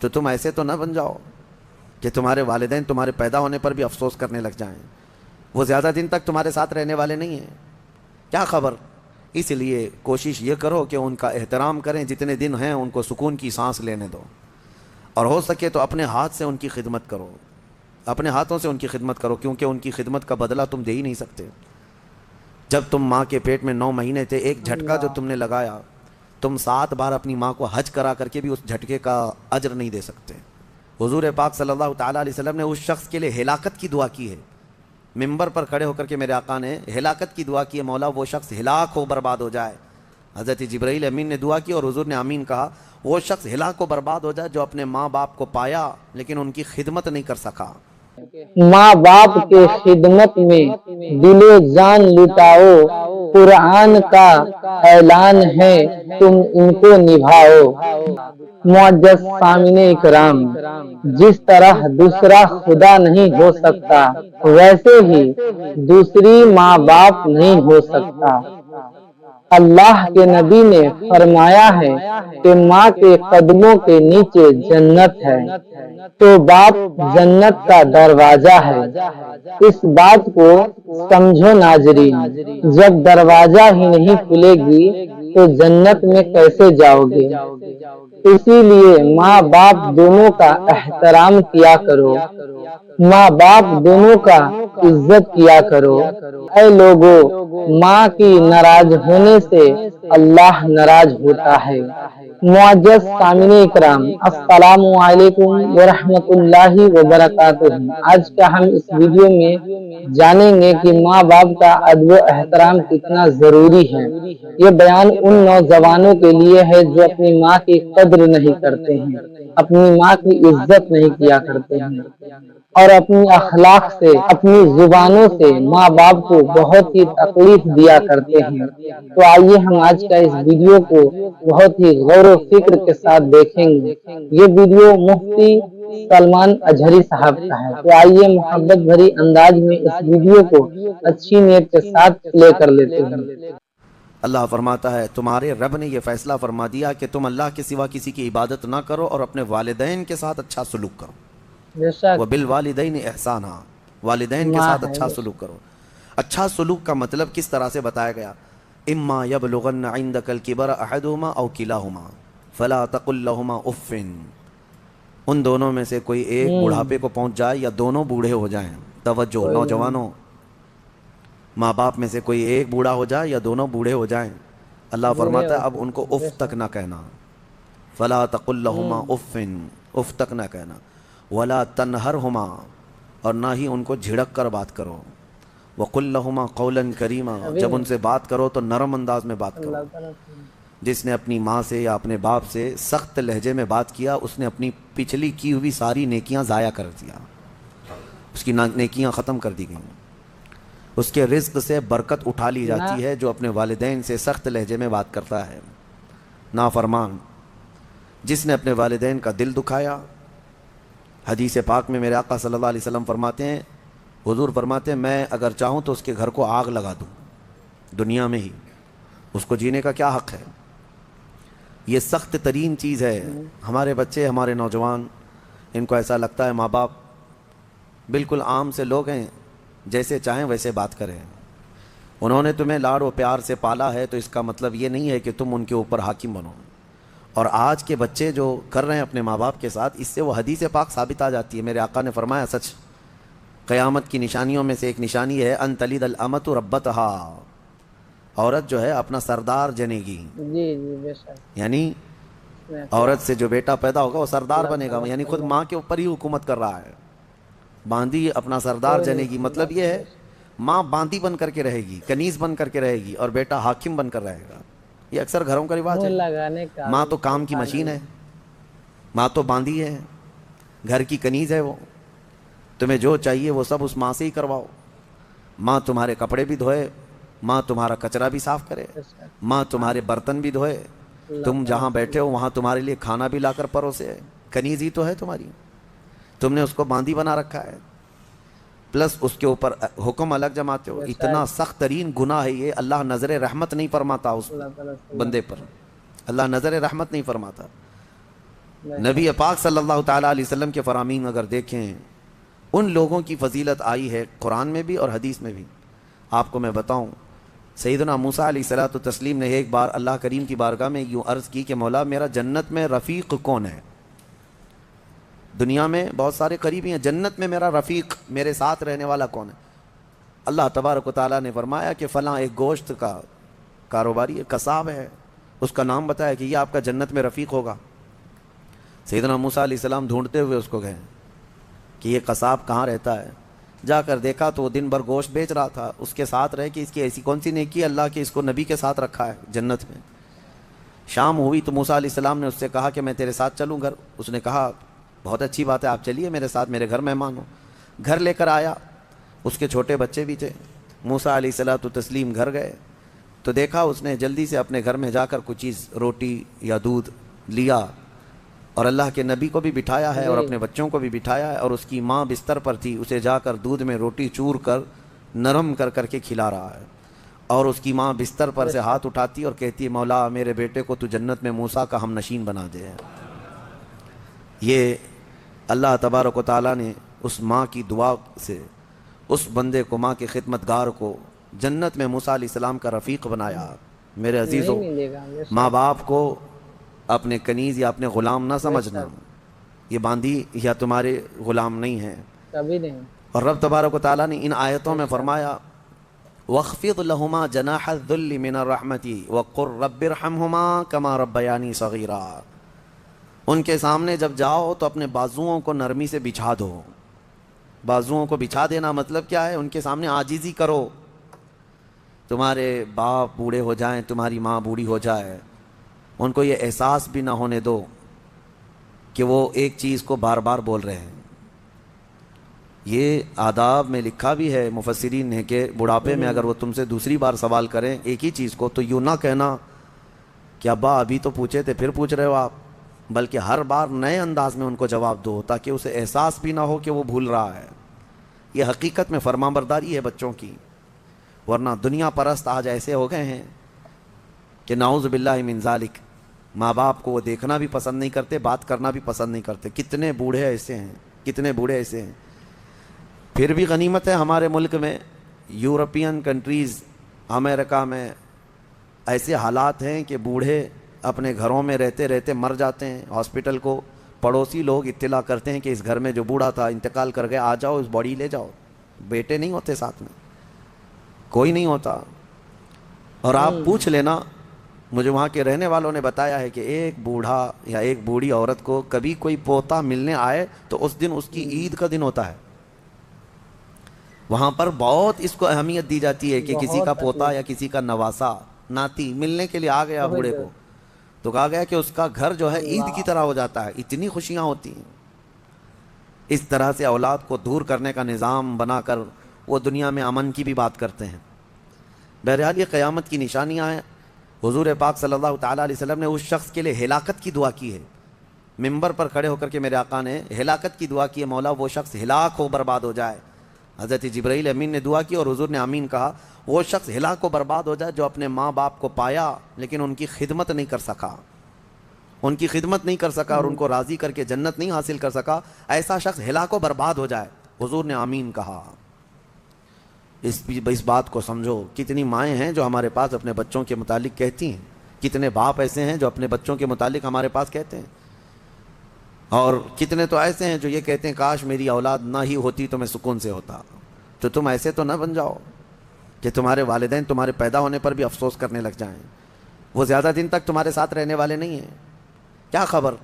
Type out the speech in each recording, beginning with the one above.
تو تم ایسے تو نہ بن جاؤ کہ تمہارے والدین تمہارے پیدا ہونے پر بھی افسوس کرنے لگ جائیں. وہ زیادہ دن تک تمہارے ساتھ رہنے والے نہیں ہیں، کیا خبر. اس لیے کوشش یہ کرو کہ ان کا احترام کریں، جتنے دن ہیں ان کو سکون کی سانس لینے دو، اور ہو سکے تو اپنے ہاتھ سے ان کی خدمت کرو، اپنے ہاتھوں سے ان کی خدمت کرو، کیونکہ ان کی خدمت کا بدلہ تم دے ہی نہیں سکتے. جب تم ماں کے پیٹ میں 9 مہینے تھے، ایک جھٹکا جو تم نے لگایا، تم 7 بار اپنی ماں کو حج کرا کر کے بھی اس جھٹکے کا اجر نہیں دے سکتے. حضور پاک صلی اللہ تعالیٰ علیہ وسلم نے اس شخص کے لیے ہلاکت کی دعا کی ہے. ممبر پر کھڑے ہو کر کے میرے آقا نے ہلاکت کی دعا کی ہے، مولا وہ شخص ہلاک ہو، برباد ہو جائے. حضرت جبرائیل امین نے دعا کی اور حضور نے آمین کہا. وہ شخص ہلاک و برباد ہو جائے جو اپنے ماں باپ کو پایا لیکن ان کی خدمت نہیں کر سکا. ماں باپ کے خدمت میں دل و جان لٹاؤ، قرآن کا اعلان ہے تم ان کو نبھاؤ. معزز سامعین اکرام، جس طرح دوسرا خدا نہیں ہو سکتا ویسے ہی دوسری ماں باپ نہیں ہو سکتا. اللہ کے نبی نے فرمایا ہے کہ ماں کے قدموں کے نیچے جنت ہے تو باپ جنت کا دروازہ ہے. اس بات کو سمجھو ناظرین، جب دروازہ ہی نہیں کھلے گی تو جنت میں کیسے جاؤ گے؟ اسی لیے ماں باپ دونوں کا احترام کیا کرو، ماں باپ دونوں کا عزت کیا کرو. اے لوگو، ماں کی ناراض ہونے سے اللہ ناراض ہوتا ہے. معزز سامعین اکرام، السلام علیکم ورحمۃ اللہ وبرکاتہ. آج کا ہم اس ویڈیو میں جانیں گے کہ ماں باپ کا ادب و احترام کتنا ضروری ہے. یہ بیان ان نوجوانوں کے لیے ہے جو اپنی ماں کی قدر نہیں کرتے ہیں، اپنی ماں کی عزت نہیں کیا کرتے ہیں اور اپنی اخلاق سے، اپنی زبانوں سے ماں باپ کو بہت ہی تکلیف دیا کرتے ہیں. تو آئیے ہم آج کا اس ویڈیو کو بہت ہی غور و فکر کے ساتھ دیکھیں گے. یہ ویڈیو مفتی سلمان اجہری صاحب کا ہے. تو آئیے محبت بھری انداز میں اس ویڈیو کو اچھی نیت کے ساتھ پلے کر لیتے ہیں. اللہ فرماتا ہے تمہارے رب نے یہ فیصلہ فرما دیا کہ تم اللہ کے سوا کسی کی عبادت نہ کرو اور اپنے والدین کے ساتھ اچھا سلوک کرو. وَبِالْوَالِدَيْنِ احسانا، والدین کے ساتھ اچھا سلوک کرو. اچھا سلوک کا مطلب کس طرح سے بتایا گیا؟ اما یبلغن عندک الکبر احدہما او کلاہما فلا تقل لہما اف. ان دونوں میں سے کوئی ایک بڑھاپے کو پہنچ جائے یا دونوں بوڑھے ہو جائیں. توجہ نوجوانوں، ماں باپ میں سے کوئی ایک بوڑھا ہو جائے یا دونوں بوڑھے ہو جائیں، اللہ فرماتا ہے اب ان کو اف تک نہ کہنا. فلا تقل لہما اف، اف تک نہ کہنا. ولا تنہرہما، اور نہ ہی ان کو جھڑک کر بات کرو. وقل لہما قولا کریما، جب ان سے بات کرو تو نرم انداز میں بات کرو. جس نے اپنی ماں سے یا اپنے باپ سے سخت لہجے میں بات کیا اس نے اپنی پچھلی کی ہوئی ساری نیکیاں ضائع کر دیا، اس کی نیکیاں ختم کر دی گئیں. اس کے رزق سے برکت اٹھا لی جاتی ہے جو اپنے والدین سے سخت لہجے میں بات کرتا ہے. نافرمان جس نے اپنے والدین کا دل دکھایا. حدیث پاک میں میرے آقا صلی اللہ علیہ وسلم فرماتے ہیں، حضور فرماتے ہیں میں اگر چاہوں تو اس کے گھر کو آگ لگا دوں دنیا میں ہی، اس کو جینے کا کیا حق ہے؟ یہ سخت ترین چیز ہے. ہمارے بچے، ہمارے نوجوان، ان کو ایسا لگتا ہے ماں باپ بالکل عام سے لوگ ہیں، جیسے چاہیں ویسے بات کریں. انہوں نے تمہیں لاڑ و پیار سے پالا ہے تو اس کا مطلب یہ نہیں ہے کہ تم ان کے اوپر حاکم بنو. اور آج کے بچے جو کر رہے ہیں اپنے ماں باپ کے ساتھ، اس سے وہ حدیث پاک ثابت آ جاتی ہے. میرے آقا نے فرمایا سچ، قیامت کی نشانیوں میں سے ایک نشانی ہے ان تلد الامۃ ربتہا، عورت جو ہے اپنا سردار جنے گی. یعنی عورت سے جو بیٹا پیدا ہوگا وہ سردار بنے گا، یعنی خود ماں کے اوپر ہی حکومت کر رہا ہے. باندی اپنا سردار جنے گی، مطلب یہ ہے ماں باندی بن کر کے رہے گی، کنیز بن کر کے رہے گی اور بیٹا حاکم بن کر رہے گا. یہ اکثر گھروں کا رواج ہے. ماں تو کام کی مشین ہے، ماں تو باندی ہے، گھر کی کنیز ہے. وہ تمہیں جو چاہیے وہ سب اس ماں سے ہی کرواؤ. ماں تمہارے کپڑے بھی دھوئے، ماں تمہارا کچرا بھی صاف کرے، ماں تمہارے برتن بھی دھوئے، تم جہاں بیٹھے ہو وہاں تمہارے لیے کھانا بھی لا کر پروسے. کنیز ہی تو ہے تمہاری، تم نے اس کو باندی بنا رکھا ہے، پلس اس کے اوپر حکم الگ جماتے ہو. اتنا سخت ترین گناہ ہے یہ. اللہ نظر رحمت نہیں فرماتا اس بندے پر، اللہ نظر رحمت نہیں فرماتا. نبی پاک صلی اللہ تعالیٰ علیہ وسلم کے فرامین اگر دیکھیں، ان لوگوں کی فضیلت آئی ہے قرآن میں بھی اور حدیث میں بھی۔ آپ کو میں بتاؤں، سیدنا موسیٰ علیہ الصلوۃ والتسلیم نے ایک بار اللہ کریم کی بارگاہ میں یوں عرض کی کہ مولا میرا جنت میں رفیق کون ہے؟ دنیا میں بہت سارے قریبی ہیں، جنت میں میرا رفیق، میرے ساتھ رہنے والا کون ہے؟ اللہ تبارک و تعالیٰ نے فرمایا کہ فلاں ایک گوشت کا کاروباری ہے، قصاب ہے، اس کا نام بتایا کہ یہ آپ کا جنت میں رفیق ہوگا۔ سیدنا موسیٰ علیہ السلام ڈھونڈتے ہوئے اس کو گئے کہ یہ قصاب کہاں رہتا ہے۔ جا کر دیکھا تو وہ دن بھر گوشت بیچ رہا تھا، اس کے ساتھ رہ کہ اس کی ایسی کون سی نیکی اللہ کہ اس کو نبی کے ساتھ رکھا ہے جنت میں۔ شام ہوئی تو موسیٰ علیہ السلام نے اس سے کہا کہ میں تیرے ساتھ چلوں گھر۔ اس نے کہا بہت اچھی بات ہے، آپ چلیے میرے ساتھ، میرے گھر مہمان ہو۔ گھر لے کر آیا، اس کے چھوٹے بچے بھی تھے۔ موسیٰ علیہ الصلوۃ والتسلیم گھر گئے تو دیکھا اس نے جلدی سے اپنے گھر میں جا کر کچھ چیز روٹی یا دودھ لیا اور اللہ کے نبی کو بھی بٹھایا ہے اور اپنے بچوں کو بھی بٹھایا ہے، اور اس کی ماں بستر پر تھی، اسے جا کر دودھ میں روٹی چور کر نرم کر کر کے کھلا رہا ہے، اور اس کی ماں بستر پر سے ہاتھ اٹھاتی اور کہتی ہے مولا میرے بیٹے کو تو جنت میں موسیٰ کا ہم نشین بنا دے۔ یہ اللہ تبارک و تعالیٰ نے اس ماں کی دعا سے اس بندے کو، ماں کے خدمتگار کو جنت میں موسیٰ علیہ السلام کا رفیق بنایا۔ میرے عزیزوں، ماں باپ کو اپنے کنیز یا اپنے غلام نہ سمجھنا، یہ باندھی یا تمہارے غلام نہیں ہیں، کبھی نہیں۔ اور رب تبارک و تعالیٰ نے ان آیتوں میں فرمایا وَاخْفِضْ لَهُمَا جَنَاحَ الذُّلِّ مِنَ الرَّحْمَةِ وَقُلْ رَبِّ ارْحَمْهُمَا كَمَا رَبَّيَانِي صَغِيرًا۔ ان کے سامنے جب جاؤ تو اپنے بازوؤں کو نرمی سے بچھا دو۔ بازوؤں کو بچھا دینا مطلب کیا ہے؟ ان کے سامنے عاجزی کرو۔ تمہارے باپ بوڑھے ہو جائیں، تمہاری ماں بوڑھی ہو جائے، ان کو یہ احساس بھی نہ ہونے دو کہ وہ ایک چیز کو بار بار بول رہے ہیں۔ یہ آداب میں لکھا بھی ہے مفسرین نے کہ بڑھاپے میں اگر وہ تم سے دوسری بار سوال کریں ایک ہی چیز کو تو یوں نہ کہنا کہ ابا ابھی تو پوچھے تھے پھر پوچھ رہے ہو آپ، بلکہ ہر بار نئے انداز میں ان کو جواب دو تاکہ اسے احساس بھی نہ ہو کہ وہ بھول رہا ہے۔ یہ حقیقت میں فرمانبرداری ہے بچوں کی، ورنہ دنیا پرست آج ایسے ہو گئے ہیں کہ نعوذ باللہ من ذالک، ماں باپ کو وہ دیکھنا بھی پسند نہیں کرتے، بات کرنا بھی پسند نہیں کرتے۔ کتنے بوڑھے ایسے ہیں، کتنے بوڑھے ایسے ہیں۔ پھر بھی غنیمت ہے ہمارے ملک میں، یورپین کنٹریز، امریکہ میں ایسے حالات ہیں کہ بوڑھے اپنے گھروں میں رہتے رہتے مر جاتے ہیں۔ ہاسپٹل کو پڑوسی لوگ اطلاع کرتے ہیں کہ اس گھر میں جو بوڑھا تھا انتقال کر گیا، آ جاؤ اس باڈی لے جاؤ۔ بیٹے نہیں ہوتے ساتھ میں، کوئی نہیں ہوتا۔ اور آپ پوچھ لینا، مجھے وہاں کے رہنے والوں نے بتایا ہے کہ ایک بوڑھا یا ایک بوڑھی عورت کو کبھی کوئی پوتا ملنے آئے تو اس دن اس کی عید کا دن ہوتا ہے۔ وہاں پر بہت اس کو اہمیت دی جاتی ہے کہ کسی کا پوتا یا کسی کا نواسا ناتی ملنے کے لیے آ گیا بوڑھے کو، تو کہا گیا کہ اس کا گھر جو ہے عید کی طرح ہو جاتا ہے، اتنی خوشیاں ہوتی ہیں۔ اس طرح سے اولاد کو دور کرنے کا نظام بنا کر وہ دنیا میں امن کی بھی بات کرتے ہیں۔ بہرحال یہ قیامت کی نشانیاں ہیں۔ حضور پاک صلی اللہ تعالیٰ علیہ وسلم نے اس شخص کے لیے ہلاکت کی دعا کی ہے، ممبر پر کھڑے ہو کر کے میرے آقا نے ہلاکت کی دعا کی ہے، مولا وہ شخص ہلاک ہو برباد ہو جائے۔ حضرت جبرائیل امین نے دعا کی اور حضور نے آمین کہا، وہ شخص ہلاک و برباد ہو جائے جو اپنے ماں باپ کو پایا لیکن ان کی خدمت نہیں کر سکا، ان کی خدمت نہیں کر سکا اور ان کو راضی کر کے جنت نہیں حاصل کر سکا، ایسا شخص ہلاک و برباد ہو جائے۔ حضور نے آمین کہا۔ اس بات کو سمجھو، کتنی مائیں ہیں جو ہمارے پاس اپنے بچوں کے متعلق کہتی ہیں، کتنے باپ ایسے ہیں جو اپنے بچوں کے متعلق ہمارے پاس کہتے ہیں، اور کتنے تو ایسے ہیں جو یہ کہتے ہیں کاش میری اولاد نہ ہی ہوتی تو میں سکون سے ہوتا۔ تو تم ایسے تو نہ بن جاؤ کہ تمہارے والدین تمہارے پیدا ہونے پر بھی افسوس کرنے لگ جائیں، وہ زیادہ دن تک تمہارے ساتھ رہنے والے نہیں ہیں، کیا خبر۔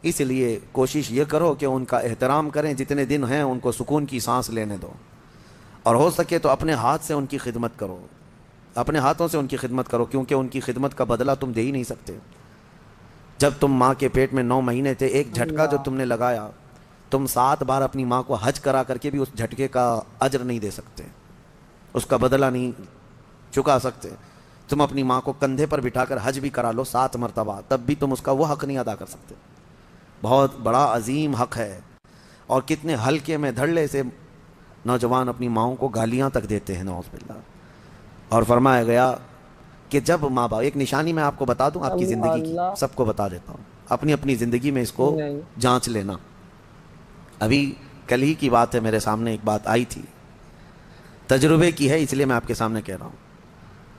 اس لیے کوشش یہ کرو کہ ان کا احترام کریں، جتنے دن ہیں ان کو سکون کی سانس لینے دو، اور ہو سکے تو اپنے ہاتھ سے ان کی خدمت کرو، اپنے ہاتھوں سے ان کی خدمت کرو، کیونکہ ان کی خدمت کا بدلہ تم دے ہی نہیں سکتے۔ جب تم ماں کے پیٹ میں 9 مہینے تھے، ایک جھٹکا جو تم نے لگایا، تم 7 بار اپنی ماں کو حج کرا کر کے بھی اس جھٹکے کا اجر نہیں دے سکتے، اس کا بدلہ نہیں چکا سکتے۔ تم اپنی ماں کو کندھے پر بٹھا کر حج بھی کرا لو 7 مرتبہ، تب بھی تم اس کا وہ حق نہیں ادا کر سکتے۔ بہت بڑا عظیم حق ہے، اور کتنے ہلکے میں دھڑلے سے نوجوان اپنی ماؤں کو گالیاں تک دیتے ہیں، نعوذ باللہ۔ اور فرمایا گیا کہ جب ماں باپ، ایک نشانی میں آپ کو بتا دوں آپ کی زندگی کی، سب کو بتا دیتا ہوں، اپنی اپنی زندگی میں اس کو جانچ لینا. ابھی کل ہی کی بات ہے، میرے سامنے ایک بات آئی تھی، تجربے کی ہے اس لیے میں آپ کے سامنے کہہ رہا ہوں.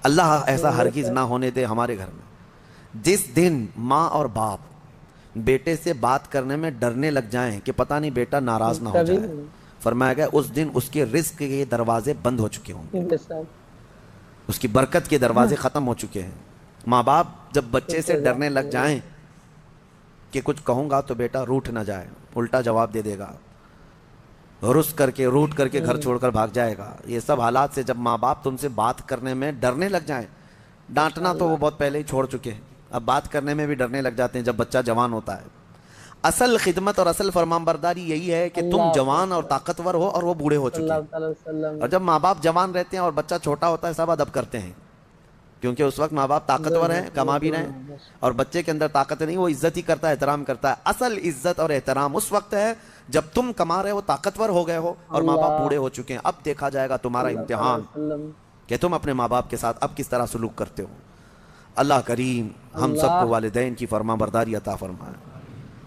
اللہ ایسا ہرگز نہ ہونے دے ہمارے گھر میں جس دن ماں اور باپ بیٹے سے بات کرنے میں ڈرنے لگ جائیں کہ پتہ نہیں بیٹا ناراض نہ ہو جائے. فرمایا گیا اس دن اس کے رزق کے دروازے بند ہو چکے ہوں گے، اس کی برکت کے دروازے ختم ہو چکے ہیں. ماں باپ جب بچے سے ڈرنے لگ جائیں کہ کچھ کہوں گا تو بیٹا روٹھ نہ جائے، الٹا جواب دے دے گا، رس کر کے روٹ کر کے گھر چھوڑ کر بھاگ جائے گا. یہ سب حالات سے جب ماں باپ تم سے بات کرنے میں ڈرنے لگ جائیں، ڈانٹنا تو وہ بہت پہلے ہی چھوڑ چکے ہیں، اب بات کرنے میں بھی ڈرنے لگ جاتے ہیں جب بچہ جوان ہوتا ہے. اصل خدمت اور اصل فرمانبرداری یہی ہے کہ تم جوان اور طاقتور ہو اور وہ بوڑھے ہو چکے ہیں. اور جب ماں باپ جوان رہتے ہیں اور بچہ چھوٹا ہوتا ہے سب ادب کرتے ہیں، کیونکہ اس وقت ماں باپ طاقتور ہیں، کما بھی رہے ہیں، اور بچے کے اندر طاقت نہیں، وہ عزت ہی کرتا ہے، احترام کرتا ہے. اصل عزت اور احترام اس وقت ہے جب تم کما رہے ہو، طاقتور ہو گئے ہو اور ماں باپ بوڑھے ہو چکے ہیں. اب دیکھا جائے گا تمہارا امتحان کہ تم اپنے ماں باپ کے ساتھ اب کس طرح سلوک کرتے ہو. اللہ کریم ہم سب کو والدین کی فرما برداری عطا فرمائے،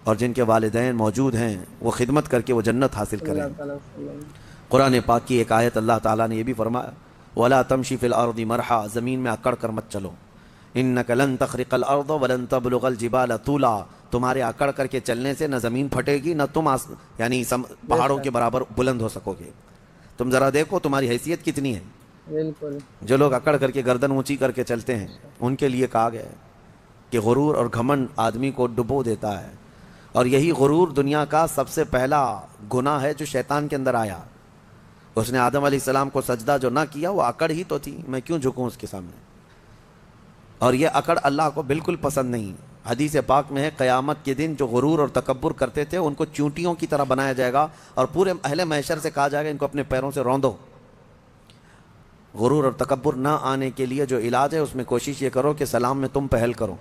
اور جن کے والدین موجود ہیں وہ خدمت کر کے وہ جنت حاصل کریں. قرآن پاک کی ایک آیت اللہ تعالیٰ نے یہ بھی فرمایا، وَلَا تَمْشِ فِي الْأَرْضِ مَرْحًا، زمین میں اکڑ کر مت چلو، إِنَّكَ لَن تَخْرِقَ الْأَرْضَ وَلَن تَبْلُغَ الْجِبَالَ طُولًا، تمہارے اکڑ کر کے چلنے سے نہ زمین پھٹے گی نہ تم یعنی پہاڑوں کے برابر بلند ہو سکو گے. تم ذرا دیکھو تمہاری حیثیت کتنی ہے. جو لوگ اکڑ کر کے گردن اونچی کر کے چلتے ہیں ان کے لیے کہا گیا ہے کہ غرور اور گھمنڈ آدمی کو ڈبو دیتا ہے، اور یہی غرور دنیا کا سب سے پہلا گناہ ہے جو شیطان کے اندر آیا. اس نے آدم علیہ السلام کو سجدہ جو نہ کیا وہ اکڑ ہی تو تھی، میں کیوں جھکوں اس کے سامنے. اور یہ اکڑ اللہ کو بالکل پسند نہیں. حدیث پاک میں ہے قیامت کے دن جو غرور اور تکبر کرتے تھے ان کو چونٹیوں کی طرح بنایا جائے گا، اور پورے اہل محشر سے کہا جائے گا ان کو اپنے پیروں سے روندو. غرور اور تکبر نہ آنے کے لیے جو علاج ہے اس میں کوشش یہ کرو کہ سلام میں تم پہل کرو.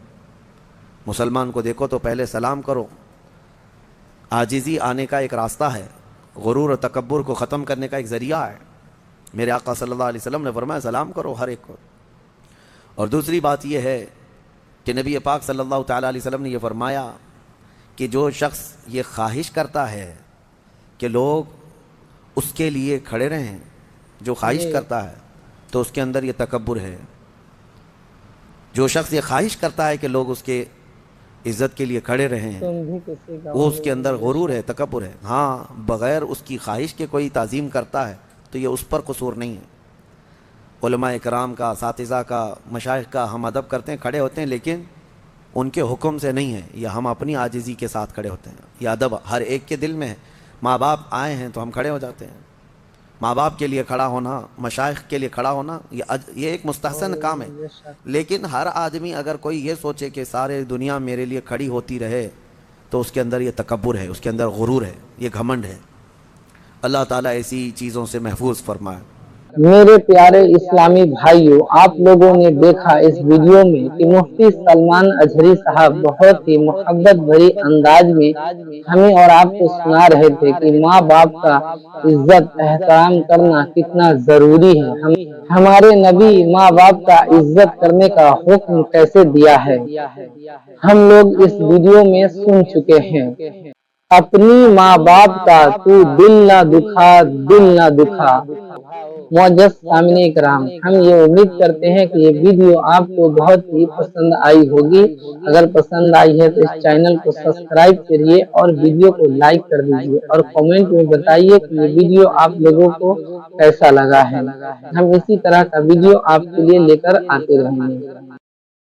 مسلمان کو دیکھو تو پہلے سلام کرو. عاجزی آنے کا ایک راستہ ہے، غرور اور تکبر کو ختم کرنے کا ایک ذریعہ ہے. میرے آقا صلی اللہ علیہ وسلم نے فرمایا سلام کرو ہر ایک کو. اور دوسری بات یہ ہے کہ نبی پاک صلی اللہ تعالیٰ علیہ وسلم نے یہ فرمایا کہ جو شخص یہ خواہش کرتا ہے کہ لوگ اس کے لیے کھڑے رہیں، جو خواہش کرتا ہے تو اس کے اندر یہ تکبر ہے. جو شخص یہ خواہش کرتا ہے کہ لوگ اس کے عزت کے لیے کھڑے رہیں وہ اس کے اندر غرور ہے، تکبر ہے. ہاں بغیر اس کی خواہش کے کوئی تعظیم کرتا ہے تو یہ اس پر قصور نہیں ہے. علماء کرام کا، اساتذہ کا، مشائخ کا ہم ادب کرتے ہیں، کھڑے ہوتے ہیں، لیکن ان کے حکم سے نہیں ہے، یہ ہم اپنی عاجزی کے ساتھ کھڑے ہوتے ہیں. یہ ادب ہر ایک کے دل میں ہے. ماں باپ آئے ہیں تو ہم کھڑے ہو جاتے ہیں. ماں باپ کے لیے کھڑا ہونا، مشائخ کے لیے کھڑا ہونا یہ ایک مستحسن کام ہے. لیکن ہر آدمی اگر کوئی یہ سوچے کہ سارے دنیا میرے لیے کھڑی ہوتی رہے تو اس کے اندر یہ تکبر ہے، اس کے اندر غرور ہے، یہ گھمنڈ ہے. اللہ تعالیٰ ایسی چیزوں سے محفوظ فرمائے. میرے پیارے اسلامی بھائیوں، آپ لوگوں نے دیکھا اس ویڈیو میں کہ مفتی سلمان اجہری صاحب بہت ہی محبت بھری انداز میں ہمیں اور آپ کو سنا رہے تھے کہ ماں باپ کا عزت احترام کرنا کتنا ضروری ہے. ہمارے نبی ماں باپ کا عزت کرنے کا حکم کیسے دیا ہے ہم لوگ اس ویڈیو میں سن چکے ہیں. اپنی ماں باپ کا تو دل نہ دکھا، دل نہ دکھا. معزز سامعین کرام، ہم یہ امید کرتے ہیں کہ یہ ویڈیو آپ کو بہت ہی پسند آئی ہوگی. اگر پسند آئی ہے تو اس چینل کو سبسکرائب کریے اور ویڈیو کو لائک کر دیجیے، اور کمنٹ میں بتائیے کہ یہ ویڈیو آپ لوگوں کو کیسا لگا ہے. ہم اسی طرح کا ویڈیو آپ کے لیے لے کر آتے رہیں گے.